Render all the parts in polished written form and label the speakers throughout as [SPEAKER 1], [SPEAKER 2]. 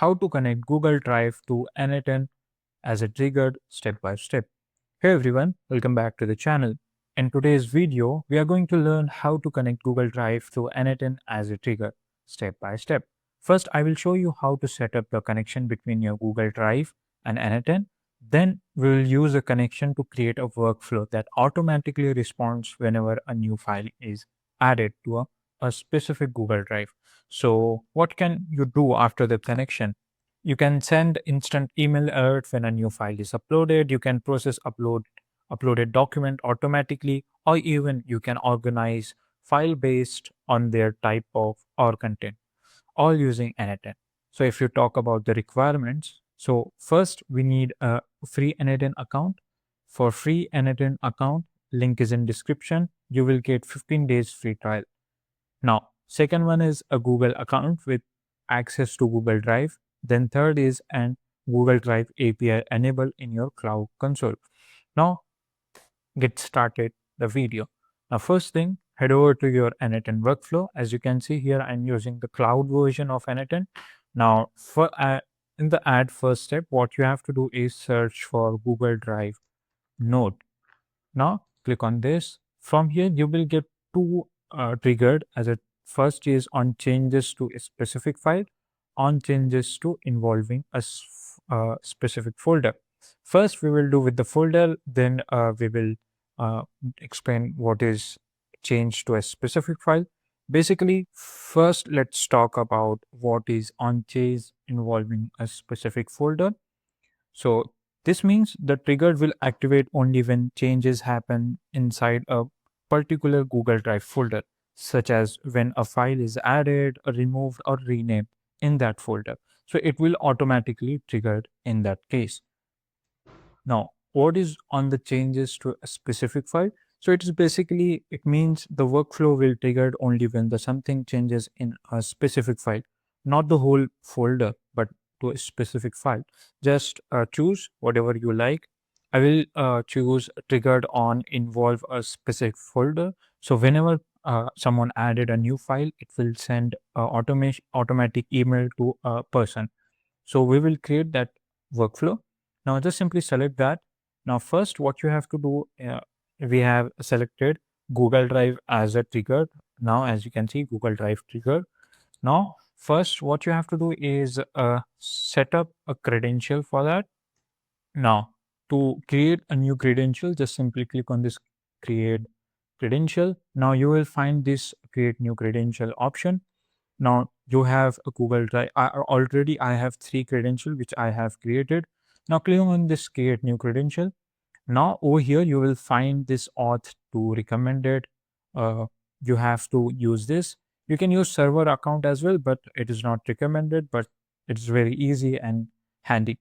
[SPEAKER 1] how to connect Google Drive to n8n as a triggered step by step. Hey everyone, welcome back to the channel. In today's video, we are going to learn how to connect Google Drive to n8n as a trigger step by step. First, I will show you how to set up the connection between your Google Drive and n8n. Then we will use a connection to create a workflow that automatically responds whenever a new file is added to a specific Google Drive. So what can you do after the connection? You can send instant email alert when a new file is uploaded. You can process uploaded document automatically, or even you can organize file based on their type of or content, all using n8n. So if you talk about the requirements, so first we need a free n8n account. For free n8n account, link is in description. You will get 15 days free trial. Now, second one is a Google account with access to Google Drive. Then third is an Google Drive API enabled in your cloud console. Now, get started the video. Now, first thing, head over to your n8n workflow. As you can see here, I'm using the cloud version of n8n. Now, in the add first step, what you have to do is search for Google Drive node. Now, click on this. From here, you will get two triggered as a first is on changes to a specific file, on changes to involving a specific folder. First, we will do with the folder, then we will uh, explain what is changed to a specific file. Basically, first let's talk about what is on change involving a specific folder. So this means the trigger will activate only when changes happen inside a particular Google Drive folder, such as when a file is added, or removed, or renamed in that folder. So it will automatically trigger in that case. Now, what is on the changes to a specific file? So it is basically, it means the workflow will trigger only when the something changes in a specific file, not the whole folder, but to a specific file. Just choose whatever you like. I will choose triggered on involve a specific folder. So whenever someone added a new file, it will send automatic email to a person. So we will create that workflow. Now just simply select that. Now first what you have to do, we have selected Google Drive as a trigger. Now as you can see, Google Drive trigger. Now first what you have to do is set up a credential for that. Now to create a new credential, just simply click on this create credential. Now you will find this create new credential option. Now you have a Google Drive. Already I have 3 credentials which I have created. Now click on this create new credential. Now over here you will find this auth to recommended. You have to use this. You can use server account as well, but it is not recommended, but it's very easy and handy.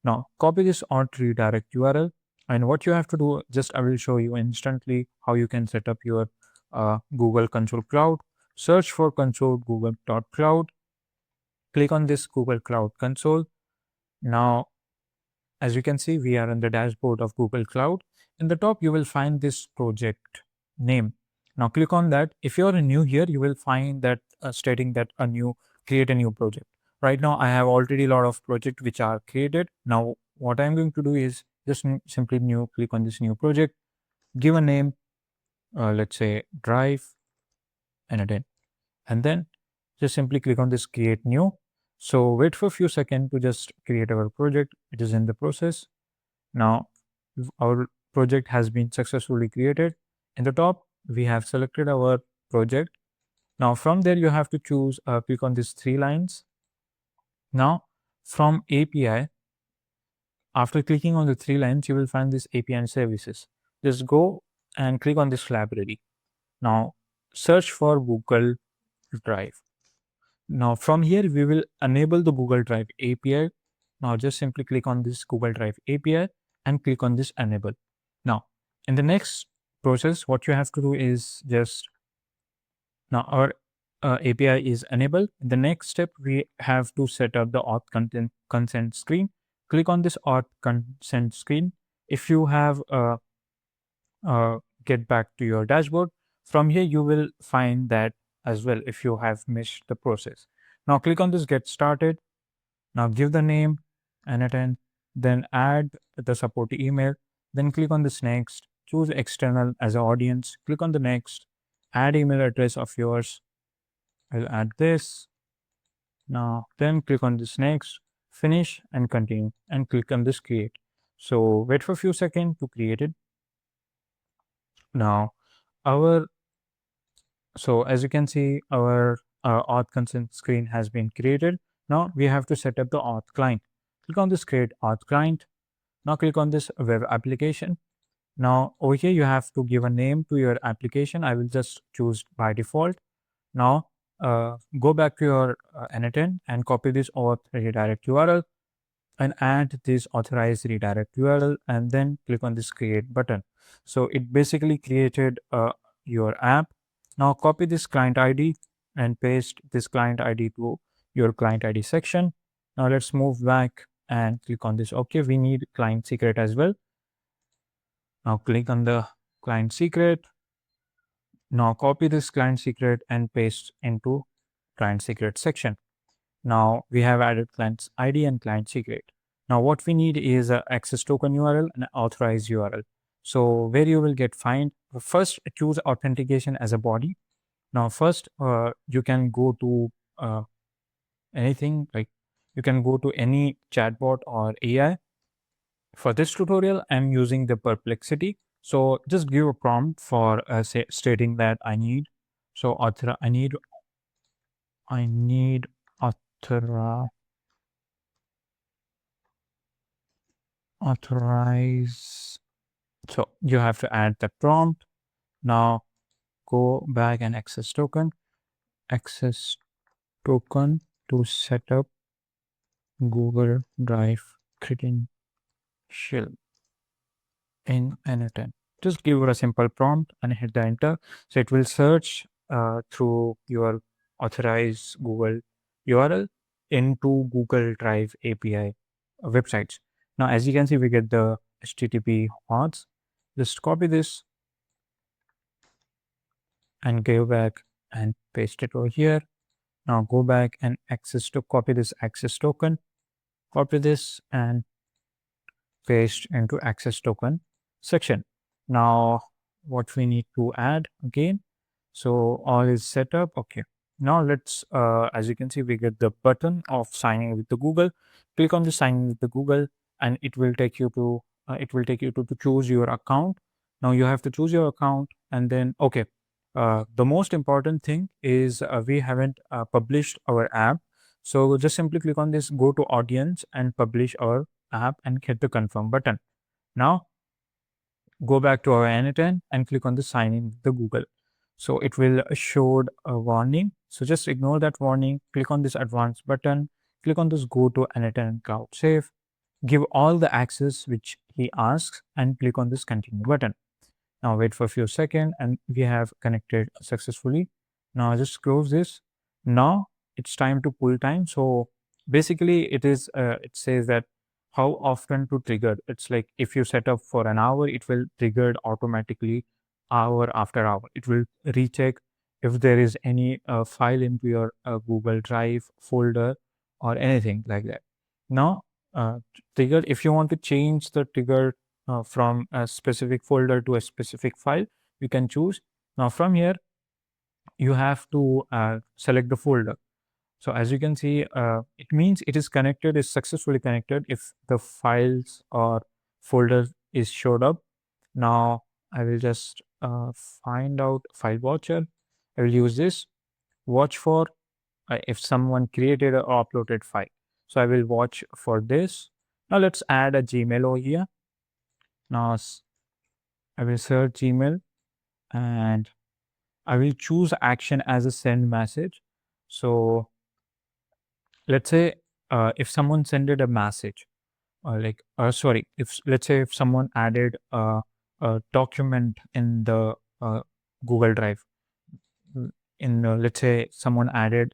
[SPEAKER 1] Now copy this auth redirect URL, and what you have to do, just I will show you instantly how you can set up your Google Console Cloud. Search for console google.cloud. Click on this Google Cloud Console. Now, as you can see, we are in the dashboard of Google Cloud. In the top, you will find this project name. Now, click on that. If you're new here, you will find that stating that create a new project. Right now, I have already a lot of projects which are created. Now, what I'm going to do is just simply click on this new project, give a name, let's say drive, and then just simply click on this create new. So wait for a few seconds to just create our project. It is in the process. Now our project has been successfully created. In the top, we have selected our project. Now from there, you have to choose, click on these 3 lines. Now from API, after clicking on the 3 lines, you will find this API and services. Just go and click on this library. Now search for Google Drive. Now from here, we will enable the Google Drive API. Now just simply click on this Google Drive API and click on this enable. Now in the next process, what you have to do is just, now our API is enabled. In the next step, we have to set up the auth consent screen. Click on this auth consent screen. If you have get back to your dashboard, from here you will find that as well if you have missed the process. Now click on this get started. Now give the name n8n, then add the support email, then click on this next, choose external as an audience, click on the next, add email address of yours. I'll add this. Now then click on this next, finish and continue, and click on this create. So wait for a few seconds to create it. Now our so as you can see, our auth consent screen has been created. Now we have to set up the auth client. Click on this create auth client. Now click on this web application. Now over here you have to give a name to your application. I will just choose by default. Now go back to your n8n and copy this auth redirect URL and add this authorized redirect URL and then click on this create button. So it basically created your app. Now copy this client ID and paste this client ID to your client ID section. Now let's move back and click on this. Okay, we need client secret as well. Now click on the client secret. Now copy this client secret and paste into client secret section. Now we have added client's ID and client secret. Now what we need is a access token URL and authorized URL. So where you will get find, first choose authentication as a body. Now first you can go to anything, like you can go to any chatbot or AI. For this tutorial, I'm using the Perplexity. So just give a prompt for stating that I need. So I need author authorize. So you have to add the prompt. Now go back and access token to set up Google Drive credential in n8n. Just give it a simple prompt and hit the enter. So it will search through your authorized Google URL into Google Drive API websites. Now, as you can see, we get the HTTP auths. Just copy this and go back and paste it over here. Now go back and copy this access token, copy this and paste into access token section. Now what we need to add again. So all is set up. Okay. Now let's, as you can see, we get the button of signing with the Google. Click on the sign in with the Google and it will take you to, to choose your account. Now you have to choose your account and then, okay. The most important thing is we haven't published our app. So just simply click on this, go to audience and publish our app and hit the confirm button. Now go back to our n8n and click on the sign in with the Google. So it will show a warning. So just ignore that warning. Click on this advanced button. Click on this go to n8n cloud save. Give all the access which he asks and click on this continue button. Now wait for a few seconds and we have connected successfully. Now just close this. Now it's time to pull time. So basically it says that how often to trigger. It's like if you set up for an hour, it will trigger automatically hour after hour. It will recheck if there is any file into your Google Drive folder or anything like that. Now trigger, if you want to change the trigger from a specific folder to a specific file, you can choose. Now from here, you have to select the folder. So as you can see, it means it is connected, is successfully connected if the files or folder is showed up. Now I will just find out file watcher. I will use this watch for if someone created or uploaded file. So I will watch for this. Now let's add a Gmail over here. Now I will search Gmail and I will choose action as a send message. So let's say if someone sended a message, sorry, if let's say if someone added a document in the Google Drive, let's say someone added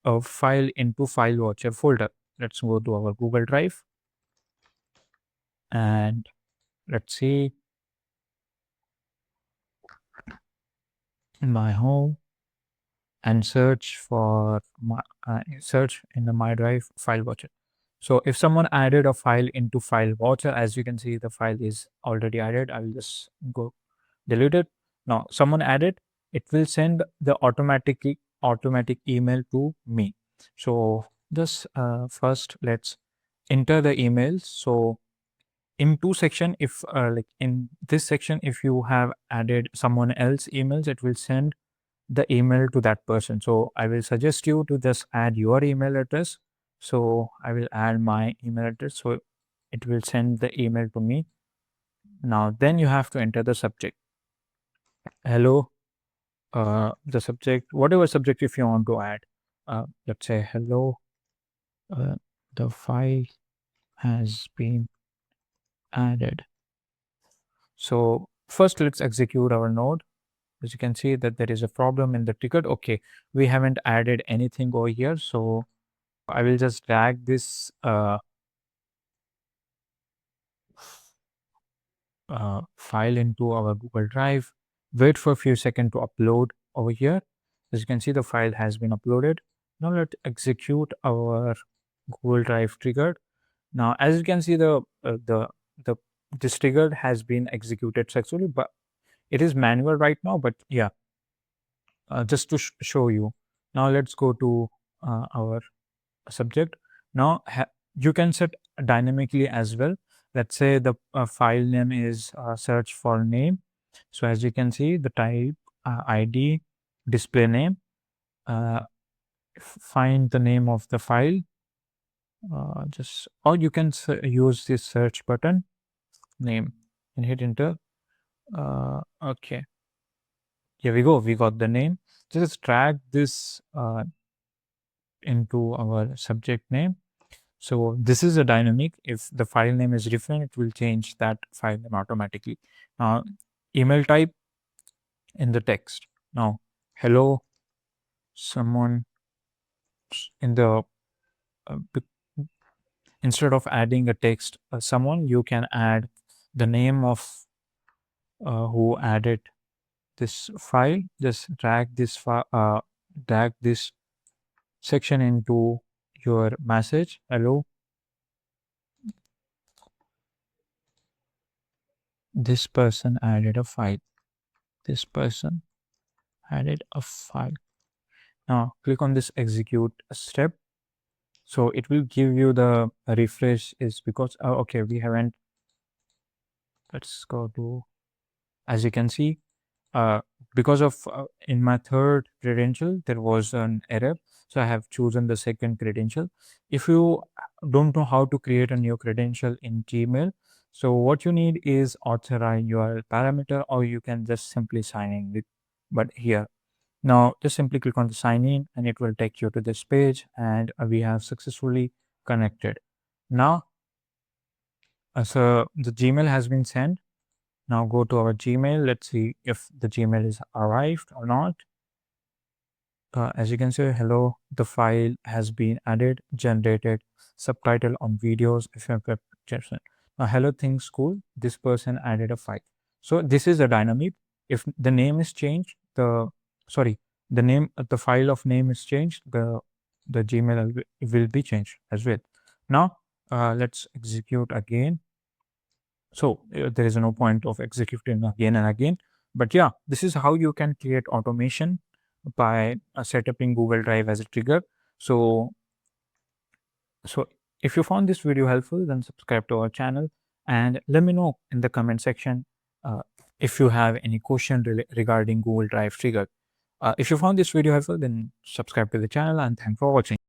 [SPEAKER 1] a file into file watcher folder. Let's go to our Google Drive and let's see my home and search for search in the My Drive file watcher. So if someone added a file into file watcher, as you can see, the file is already added. I will just go delete it. Now someone added, it will send the automatic email to me. So just first let's enter the emails. So in two section, if like in this section, if you have added someone else emails, it will send the email to that person. So I will suggest you to just add your email address. So I will add my email address, so it will send the email to me. Now then you have to enter the subject, hello, the subject, whatever subject if you want to add, let's say hello, uh, the file has been added. So first let's execute our node. As you can see that there is a problem in the ticket. Okay, we haven't added anything over here. So I will just drag this file into our Google Drive, wait for a few seconds to upload over here. As you can see, the file has been uploaded. Now let's execute our Google Drive triggered. Now, as you can see, the this trigger has been executed successfully, but it is manual right now. But yeah, just to show you. Now let's go to our subject. Now you can set dynamically as well. Let's say the file name is search for name. So as you can see, the type, ID, display name, uh, find the name of the file, just, or you can use this search button, name, and hit enter. Okay, here we go, we got the name. Just drag this into our subject name. So this is a dynamic. If the file name is different, it will change that file name automatically. Now, email type in the text. Now, hello, someone in the uh, instead of adding a text, someone, you can add the name of who added this file. Just drag this section into your message. Hello, this person added a file. This person added a file. Now click on this execute step. So it will give you the refresh is because, okay, we haven't, let's go to, as you can see, because of in my third credential, there was an error. So I have chosen the second credential. If you don't know how to create a new credential in Gmail, so what you need is authorize URL parameter, or you can just simply sign in with, but here, now just simply click on the sign in and it will take you to this page, and we have successfully connected. Now, so the Gmail has been sent. Now go to our Gmail. Let's see if the Gmail is arrived or not. As you can see, hello, the file has been added, generated, subtitle on videos. If you have now, hello, things cool. This person added a file. So this is a dynamic. If the name is changed, the name, the file of name is changed, the Gmail will be changed as well. Now, let's execute again. So there is no point of executing again and again. But yeah, this is how you can create automation by setting Google Drive as a trigger. So if you found this video helpful, then subscribe to our channel and let me know in the comment section uh, if you have any question regarding Google Drive trigger. If you found this video helpful, then subscribe to the channel, and thanks for watching.